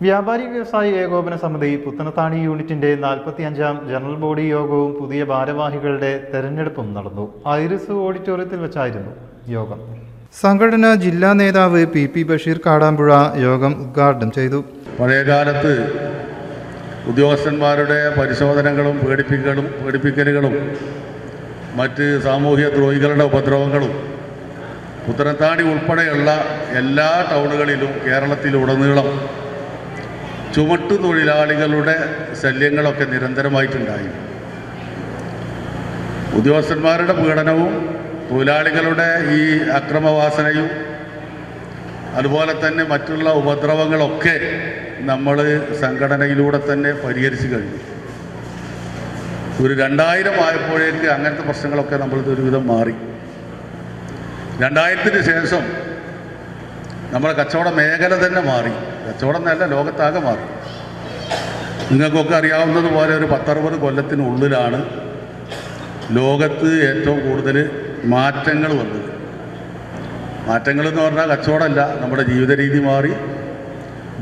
വ്യാപാരി വ്യവസായി ഏകോപന സമിതി പുത്തനത്താണി യൂണിറ്റിന്റെ 45ാം ജനറൽ ബോഡി യോഗവും പുതിയ ഭാരവാഹികളുടെ തെരഞ്ഞെടുപ്പും നടന്നു. ഐറിസ് ഓഡിറ്റോറിയത്തിൽ വെച്ചായിരുന്നു യോഗം. സംഘടനാ ജില്ലാ നേതാവ് പി ബഷീർ കാടാമ്പുഴ യോഗം ഉദ്ഘാടനം ചെയ്തു. പഴയകാലത്ത് ഉദ്യോഗസ്ഥന്മാരുടെ പരിശോധനകളും പേടിപ്പിക്കലുകളും മറ്റ് സാമൂഹ്യ ദ്രോഹികളുടെ ഉപദ്രവങ്ങളും പുത്തനത്താണി ഉൾപ്പെടെയുള്ള എല്ലാ ടൗണുകളിലും കേരളത്തിലുടനീളം ചുമട്ടുതൊഴിലാളികളുടെ ശല്യങ്ങളൊക്കെ നിരന്തരമായിട്ടുണ്ടായി. ഉദ്യോഗസ്ഥന്മാരുടെ പീഡനവും തൊഴിലാളികളുടെ ഈ അക്രമവാസനയും അതുപോലെ തന്നെ മറ്റുള്ള ഉപദ്രവങ്ങളൊക്കെ നമ്മൾ സംഘടനയിലൂടെ തന്നെ പരിഹരിച്ചു കഴിഞ്ഞു. ഒരു 2000 ആയപ്പോഴേക്ക് അങ്ങനത്തെ പ്രശ്നങ്ങളൊക്കെ നമ്മൾ ഒരുവിധം മാറി. 2000-ന് ശേഷം നമ്മുടെ കച്ചവട മേഖല തന്നെ മാറി. കച്ചവടം എന്നല്ല, ലോകത്താകെ മാറി. നിങ്ങൾക്കൊക്കെ അറിയാവുന്നതുപോലെ ഒരു 10-60 കൊല്ലത്തിനുള്ളിലാണ് ലോകത്ത് ഏറ്റവും കൂടുതൽ മാറ്റങ്ങൾ വന്നത്. മാറ്റങ്ങൾ എന്ന് പറഞ്ഞാൽ കച്ചവടമല്ല, നമ്മുടെ ജീവിത രീതി മാറി,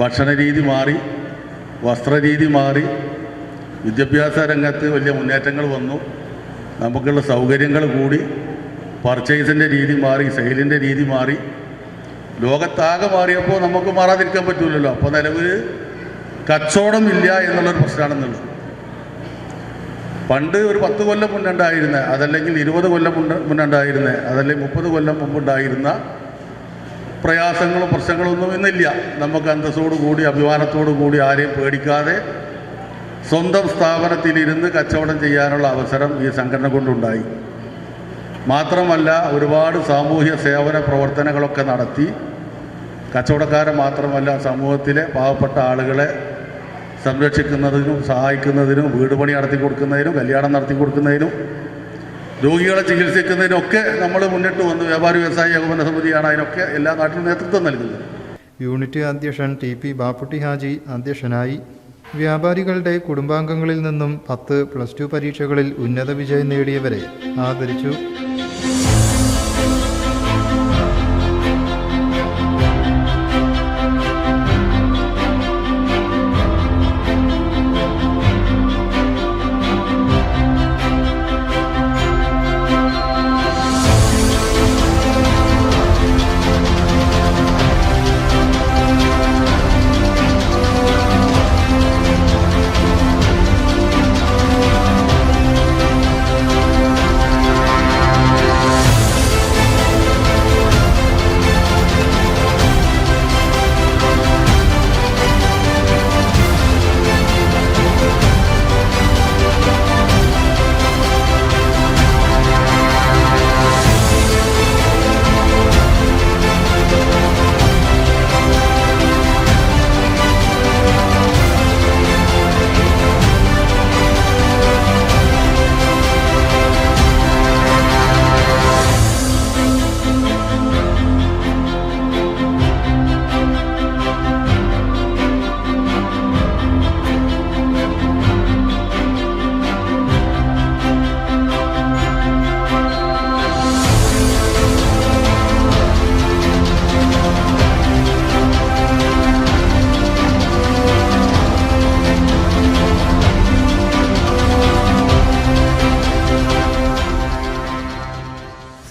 ഭക്ഷണ രീതി മാറി, വസ്ത്രരീതി മാറി, വിദ്യാഭ്യാസ രംഗത്ത് വലിയ മുന്നേറ്റങ്ങൾ വന്നു, നമുക്കുള്ള സൗകര്യങ്ങൾ കൂടി, പർച്ചേസിൻ്റെ രീതി മാറി, സെയിലിൻ്റെ രീതി മാറി, ലോകത്താകെ മാറിയപ്പോൾ നമുക്ക് മാറാതിരിക്കാൻ പറ്റില്ലല്ലോ. അപ്പോൾ നിലവിൽ കച്ചവടമില്ല എന്നുള്ളൊരു പ്രശ്നമാണെന്നുള്ളത്. പണ്ട് ഒരു 10 കൊല്ലം മുന്നുണ്ടായിരുന്ന, അതല്ലെങ്കിൽ 20 കൊല്ലം മുന്നുണ്ടായിരുന്ന, അതല്ലെങ്കിൽ 30 കൊല്ലം മുമ്പുണ്ടായിരുന്ന പ്രയാസങ്ങളും പ്രശ്നങ്ങളൊന്നും ഇന്നില്ല. നമുക്ക് അന്തസ്സോടു കൂടി അഭിമാനത്തോടു കൂടി ആരെയും പേടിക്കാതെ സ്വന്തം സ്ഥാപനത്തിലിരുന്ന് കച്ചവടം ചെയ്യാനുള്ള അവസരം ഈ സംഘടന കൊണ്ടുണ്ടായി. മാത്രമല്ല ഒരുപാട് സാമൂഹ്യ സേവന പ്രവർത്തനങ്ങളൊക്കെ നടത്തി കച്ചവടക്കാരെ മാത്രമല്ല സമൂഹത്തിലെ പാവപ്പെട്ട ആളുകളെ സംരക്ഷിക്കുന്നതിനും സഹായിക്കുന്നതിനും വീട് പണി നടത്തി കൊടുക്കുന്നതിനും കല്യാണം നടത്തി കൊടുക്കുന്നതിനും രോഗികളെ ചികിത്സിക്കുന്നതിനൊക്കെ നമ്മൾ മുന്നിട്ട് വന്നു. വ്യാപാരി വ്യവസായി ഏകോപന സമിതിയാണ് അതിനൊക്കെ എല്ലാ നാട്ടിലും നേതൃത്വം നൽകുന്നത്. യൂണിറ്റ് അധ്യക്ഷൻ ടി ബാപ്പുട്ടി ഹാജി അധ്യക്ഷനായി. വ്യാപാരികളുടെ കുടുംബാംഗങ്ങളിൽ നിന്നും 10+2 പരീക്ഷകളിൽ ഉന്നത വിജയം നേടിയവരെ ആദരിച്ചു.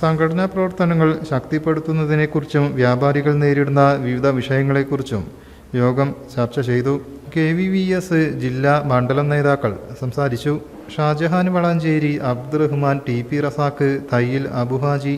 സംഘടനാ പ്രവർത്തനങ്ങൾ ശക്തിപ്പെടുത്തുന്നതിനെക്കുറിച്ചും വ്യാപാരികൾ നേരിടുന്ന വിവിധ വിഷയങ്ങളെക്കുറിച്ചും യോഗം ചർച്ച ചെയ്തു. KVVS ജില്ലാ മണ്ഡലം നേതാക്കൾ സംസാരിച്ചു. ഷാജഹാൻ വളാഞ്ചേരി, അബ്ദുറഹ്മാൻ, TP റസാഖ്, തയ്യിൽ അബുഹാജി,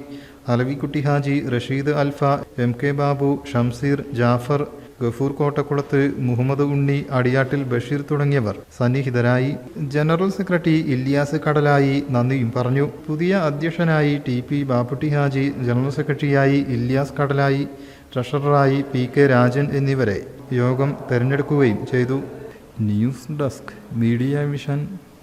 അലവിക്കുട്ടി ഹാജി, റഷീദ് അൽഫ, MK ബാബു, ഷംസീർ, ജാഫർ, ഗഫൂർ കോട്ടക്കുളത്ത്, മുഹമ്മദ് ഉണ്ണി, അടിയാട്ടിൽ ബഷീർ തുടങ്ങിയവർ സന്നിഹിതരായി. ജനറൽ സെക്രട്ടറി ഇല്യാസ് കടലായി നന്ദിയും പറഞ്ഞു. പുതിയ അധ്യക്ഷനായി TP ബാപ്പുട്ടി ഹാജി, ജനറൽ സെക്രട്ടറിയായി ഇല്യാസ് കടലായി, ട്രഷററായി PK രാജൻ എന്നിവരെ യോഗം തെരഞ്ഞെടുക്കുകയും ചെയ്തു. News desk, media vision.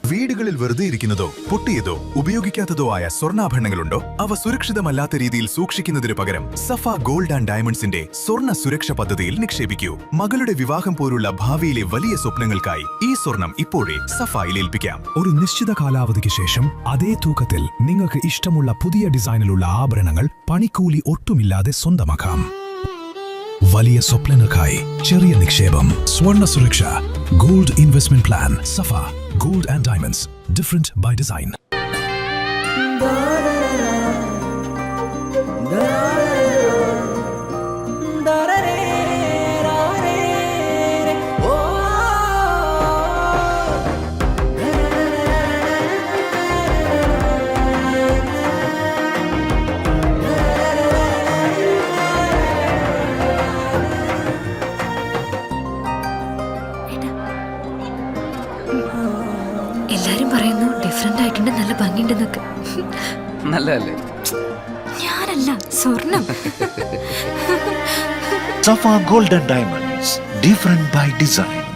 വീടുകളിൽ വെറുതെ ഇരിക്കുന്നതോ പൊട്ടിയതോ ഉപയോഗിക്കാത്തതോ ആയ സ്വർണ്ണാഭരണങ്ങളുണ്ടോ? അവ സുരക്ഷിതമല്ലാത്ത രീതിയിൽ സൂക്ഷിക്കുന്നതിനു പകരം സഫ ഗോൾഡ് ആൻഡ് ഡയമണ്ട്സിന്റെ സ്വർണ്ണ സുരക്ഷ പദ്ധതിയിൽ നിക്ഷേപിക്കൂ. മകളുടെ വിവാഹം പോലുള്ള ഭാവിയിലെ വലിയ സ്വപ്നങ്ങൾക്കായി ഈ സ്വർണം ഇപ്പോഴേ സഫയിൽ ഏൽപ്പിക്കാം. ഒരു നിശ്ചിത കാലാവധിക്ക് ശേഷം അതേ തൂക്കത്തിൽ നിങ്ങൾക്ക് ഇഷ്ടമുള്ള പുതിയ ഡിസൈനിലുള്ള ആഭരണങ്ങൾ പണിക്കൂലി ഒട്ടുമില്ലാതെ സ്വന്തമാക്കാം. വലിയ സ്വപ്നങ്ങൾക്കായി ചെറിയ നിക്ഷേപം. സ്വർണ്ണ സുരക്ഷ gold investment plan. Safa gold and diamonds, different by design. എല്ലാരും പറയുന്നു ഡിഫറെന്റ് ആയിട്ടുണ്ട്, നല്ല ഭംഗിയുണ്ടെന്നൊക്കെ. നല്ലതല്ലേ? ഞാനല്ല, സ്വർണം. Safa Gold and Diamonds, different by design.